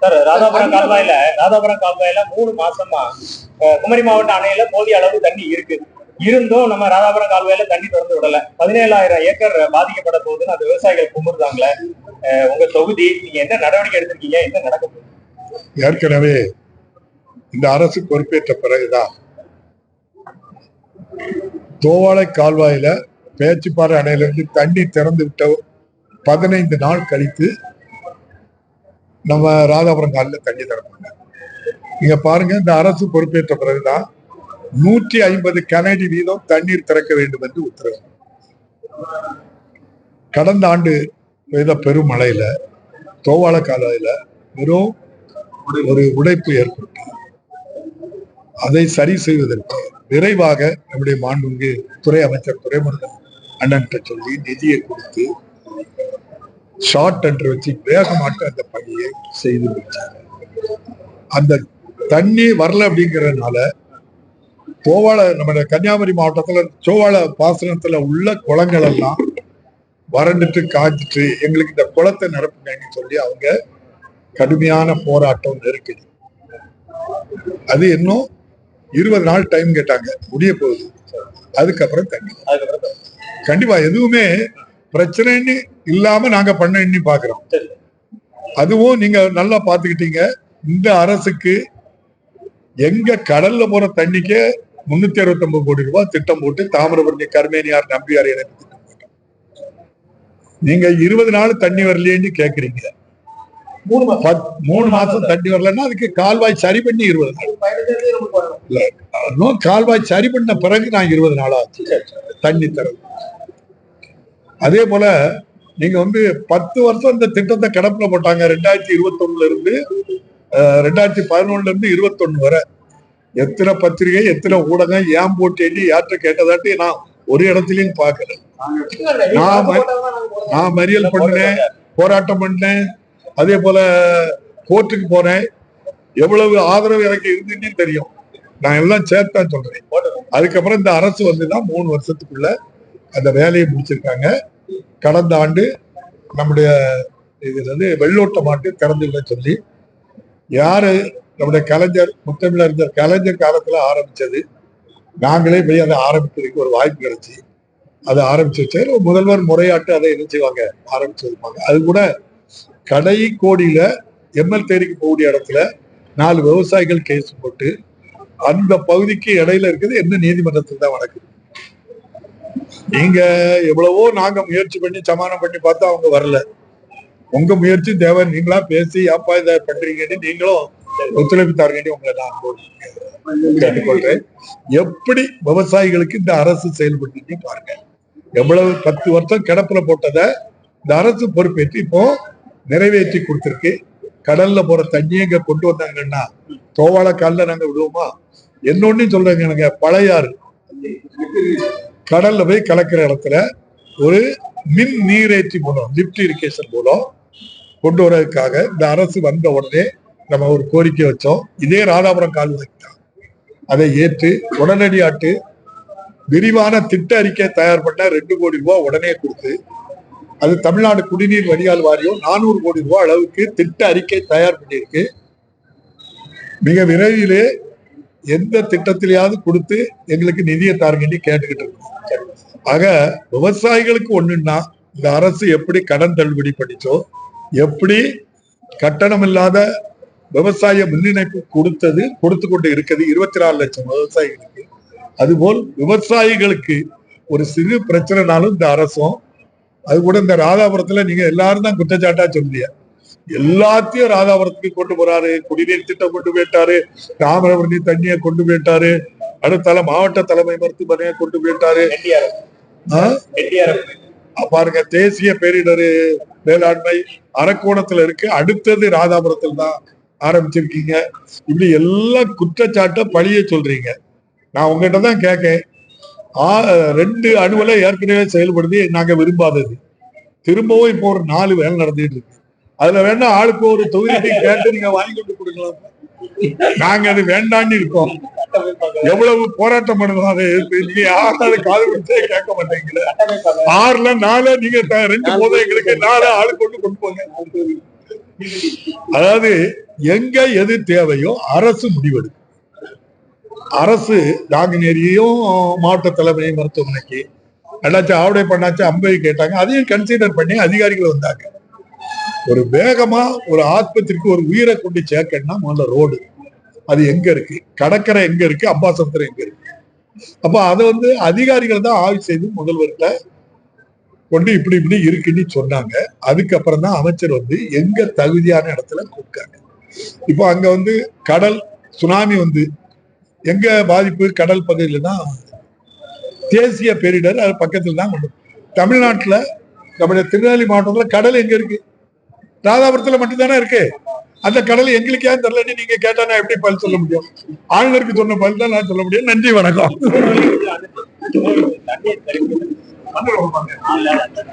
Sir, Radhapuram கால்வாயில 3 மாசமா குமரி மாவட்ட அணையில போதிய அளவு தண்ணி இருக்கு. இருந்தும் நம்ம ராதாபுரம் கால்வாயில தண்ணி திறந்து விடல. 17,000 ஏக்கர் பாதிக்கப்பட போகுதுன்னு அந்த விவசாயிகள் கும்பிடுறாங்களே. உங்க தொகுதி நீங்க என்ன நடவடிக்கை எடுத்திருக்கீங்க? என்ன நடக்க போகுது? ஏற்கனவே இந்த அரசு பொறுப்பேற்ற பிறகுதான் தோவாளை கால்வாயில பேச்சுப்பாறை அணையிலிருந்து தண்ணி திறந்து விட்ட 15 நாள் கழித்து நம்ம ராதாபுரம் காலில் தண்ணி திறப்பாங்க. நீங்க பாருங்க, இந்த அரசு பொறுப்பேற்ற பிறகுதான் 150 கனஅடி வீதம் தண்ணீர் திறக்க வேண்டும் என்று உத்தரவு. கடந்த ஆண்டு பெய்த பெரும் மழையில தோவாளை கால்வாயில வெறும் ஒரு உடைப்பு ஏற்பட்டு அதை சரி செய்வதற்கு விரைவாக நம்முடைய மாண்புமிகு துறை அமைச்சர் துரைமுருகன் அண்ணன் சொல்லி நிதியை கொடுத்து ஷார்ட் என்று வச்சு வேகமாட்டு அந்த பணியை செய்து முடிச்சாங்க. அந்த தண்ணி வரல அப்படிங்கிறதுனால தோவாளை நம்ம கன்னியாகுமரி மாவட்டத்துல சோவாளை பாசனத்துல உள்ள குளங்கள் எல்லாம் வறண்டுட்டு காய்ச்சிட்டு எங்களுக்கு இந்த குளத்தை நிரப்புங்கன்னு சொல்லி அவங்க கடுமையான போராட்டம் நெருக்கடி. அது இன்னும் 20 நாள் டைம் கேட்டாங்க, முடிய போகுது. அதுக்கப்புறம் தண்ணி கண்டிப்பா எதுவுமே பிரச்சனைன்னு இல்லாம நாங்க பண்ணி பாக்குறோம். அதுவும் நீங்க நல்லா பாத்துக்கிட்டீங்க. இந்த அரசுக்கு எங்க கடல்ல போற தண்ணிக்கே 369 கோடி ரூபாய் திட்டம் போட்டு தாமிரபரணி கர்மேனியார் நம்பியார் இணைப்பு திட்டம் போட்டோம். நீங்க 20 நாள் தண்ணி வரலையேன்னு கேக்குறீங்க. 3 மாசம் தண்ணி வரலன்னா அதுக்கு கால்வாய் சரி பண்ணி 20 நாள் கால்வாய் சரி பண்ண பிறகு நான் 20 நாள் ஆச்சு தண்ணி தரது. அதே போல நீங்க 10 வருஷம் இந்த திட்டத்தை கிடப்புல போட்டாங்க. 2021 இருந்து 2011 இருந்து 21 வரை எத்தனை பத்திரிகை எத்தனை ஊடகம் ஏன் போட்டேன்னு யார்கிட்ட கேட்டதாட்டி நான் ஒரு இடத்துலயும் பார்க்கல. நான் மறியல் பண்ணேன், போராட்டம் பண்ணேன், அதே போல கோர்ட்டுக்கு போனேன். எவ்வளவு ஆதரவு எனக்கு இருந்துன்னு தெரியும். நான் எல்லாம் சேர்த்தான் சொல்றேன். அதுக்கப்புறம் இந்த அரசு வந்துதான் 3 வருஷத்துக்குள்ள அந்த வேலையை முடிச்சிருக்காங்க. கடந்த ஆண்டு நம்முடைய இது வெள்ளோட்ட மாட்டு திறந்து விட சொல்லி யாரு நம்முடைய கலைஞர் முத்தமிழறிஞர் கலைஞர் காலத்துல ஆரம்பிச்சது. நாங்களே போய் அதை ஆரம்பிக்கிறதுக்கு ஒரு வாய்ப்பு கிடைச்சி அதை ஆரம்பிச்சு வச்சு முதல்வர் முறையாட்டு அதை என்ன செய்வாங்க ஆரம்பிச்சு வைப்பாங்க. அது கூட கடை கோடியில எம்எல் தேரிக்கு போகக்கூடிய இடத்துல 4 விவசாயிகள் கேஸ் போட்டு அந்த பகுதிக்கு இடையில இருக்குது என்ன நீதிமன்றத்தில் தான் வழக்கு. நீங்க எவ்வளவோ நாங்க முயற்சி பண்ணி சமாதானம் பண்ணி பார்த்தா அவங்க வரல. உங்க முயற்சி தேவை. நீங்களா பேசி அப்பா இதை பண்றீங்கன்னு நீங்களும் ஒத்துழைப்பு உங்களை நான் கேட்டுக்கொள்றேன். எப்படி விவசாயிகளுக்கு இந்த அரசு செயல்பட்டு பாருங்க. எவ்வளவு 10 வருஷம் கிடப்புல போட்டதை இந்த அரசு பொறுப்பேற்று இப்போ நிறைவேற்றி கொடுத்திருக்கு. கடல்ல போற தண்ணியை இங்க கொண்டு வந்தாங்கன்னா தோவாளை காலில் நாங்க விடுவோமா? என்னொன்னு சொல்றேங்க, எனக்கு பழையாறு கடல்ல போய் கலக்கிற இடத்துல ஒரு மின் நீரேற்றி மூலம் லிப்ட் இரிகேஷன் மூலம் கொண்டு வரதுக்காக இந்த அரசு வந்த உடனே நம்ம ஒரு கோரிக்கை வச்சோம். இதே ராதாபுரம் கால்வாய்க்கு தான். அதை ஏற்று உடனடியாட்டு விரிவான திட்ட அறிக்கை தயார் பண்ண 2 கோடி ரூபாய் உடனே கொடுத்து அது தமிழ்நாடு குடிநீர் வடிகால் வாரியம் 400 கோடி ரூபாய் அளவுக்கு திட்ட அறிக்கை தயார் பண்ணியிருக்கு. மிக விரைவிலே எந்த திட்டத்திலேயாவது கொடுத்து எங்களுக்கு நிதியை தாருங்கன்னு கேட்டுக்கிட்டு இருக்கோம். ஆக விவசாயிகளுக்கு ஒண்ணுன்னா இந்த அரசு எப்படி கடன் தள்ளுபடி பண்ணிச்சோ, எப்படி கட்டணம் இல்லாத விவசாய மின் இணைப்பு கொடுத்து கொண்டு இருக்குது 24 லட்சம் விவசாயிகளுக்கு. அதுபோல் விவசாயிகளுக்கு ஒரு சிறு பிரச்சனைனாலும் இந்த அரசும், அது கூட இந்த ராதாபுரத்துல நீங்க எல்லாரும் தான் குற்றச்சாட்டா சொல்லிய எல்லாத்தையும் ராதாபுரத்துக்கு கொண்டு போறாரு. குடிநீர் திட்டம் கொண்டு போயிட்டாரு, தாமிரபரணி தண்ணியை கொண்டு போயிட்டாரு, அடுத்தால மாவட்ட தலைமை மருத்துவமனையை கொண்டு போயிட்டாரு. பாருங்க, தேசிய பேரிடர் மேலாண்மை அரக்கோணத்துல இருக்கு, அடுத்தது ராதாபுரத்துல தான் ஆரம்பிச்சிருக்கீங்க. இப்படி எல்லாம் குற்றச்சாட்டை பழிய சொல்றீங்க. நான் உங்ககிட்ட தான் கேட்கேன். 2 அணுவலை ஏற்கனவே செயல்படுத்தி நாங்க விரும்பாதது திரும்பவும் இப்போ ஒரு 4 வேலை நடந்துட்டு இருக்கு. அதுல வேணா ஆளுக்கு ஒரு தொகுதி கேட்டு நீங்க வாங்கி கொண்டு கொடுக்கலாம். நாங்க அது வேண்டான்னு இருக்கோம். எவ்வளவு போராட்டம் பண்ணலாம். அதை நீங்க யாராவது காது வச்சே கேட்க மாட்டீங்களா? 6ல 4 நீங்க 2 போதும் எங்களுக்கு 4 ஆளு கொண்டு போங்க. அதாவது எங்க எது தேவையோ அரசு முடிவெடு. அரசு நாங்குநேரியும் மாவட்ட தலைமை மருத்துவமனைக்கு எல்லாச்சும் ஆவடை பண்ணாச்சு 50 கேட்டாங்க. அதையும் கன்சிடர் பண்ணி அதிகாரிகள் வந்தாங்க. ஒரு வேகமா ஒரு ஆஸ்பத்திரிக்கு ஒரு உயிரை கொண்டு சேர்க்கணும்னா முதல்ல ரோடு அது எங்க இருக்கு, கடற்கரை எங்க இருக்கு, அம்பாசமுத்திரம் எங்க இருக்கு. அப்ப அதை அதிகாரிகள் தான் ஆய்வு செய்து முதல்வர்கிட்ட கொண்டு இப்படி இப்படி இருக்குன்னு சொன்னாங்க. அதுக்கப்புறம் தான் அமைச்சர் எங்க தகுதியான இடத்துல கூப்பிட்டாங்க. இப்போ அங்க கடல் சுனாமி எங்க பாதிப்பு கடல் பகுதியில தான் தேசிய பேரிடர் அது பக்கத்துல தான் கொண்டு. தமிழ்நாட்டுல நம்முடைய திருநெல்வேலி மாவட்டத்துல கடல் எங்க இருக்கு? ராதாபுரத்துல மட்டும்தானே இருக்கு. அந்த கடல் எங்களுக்கு ஏன் தெரியலன்னு நீங்க கேட்டா நான் எப்படி பதில் சொல்ல முடியும்? ஆளுநருக்கு சொன்ன பதில் தான் நான் சொல்ல முடியும். நன்றி, வணக்கம்.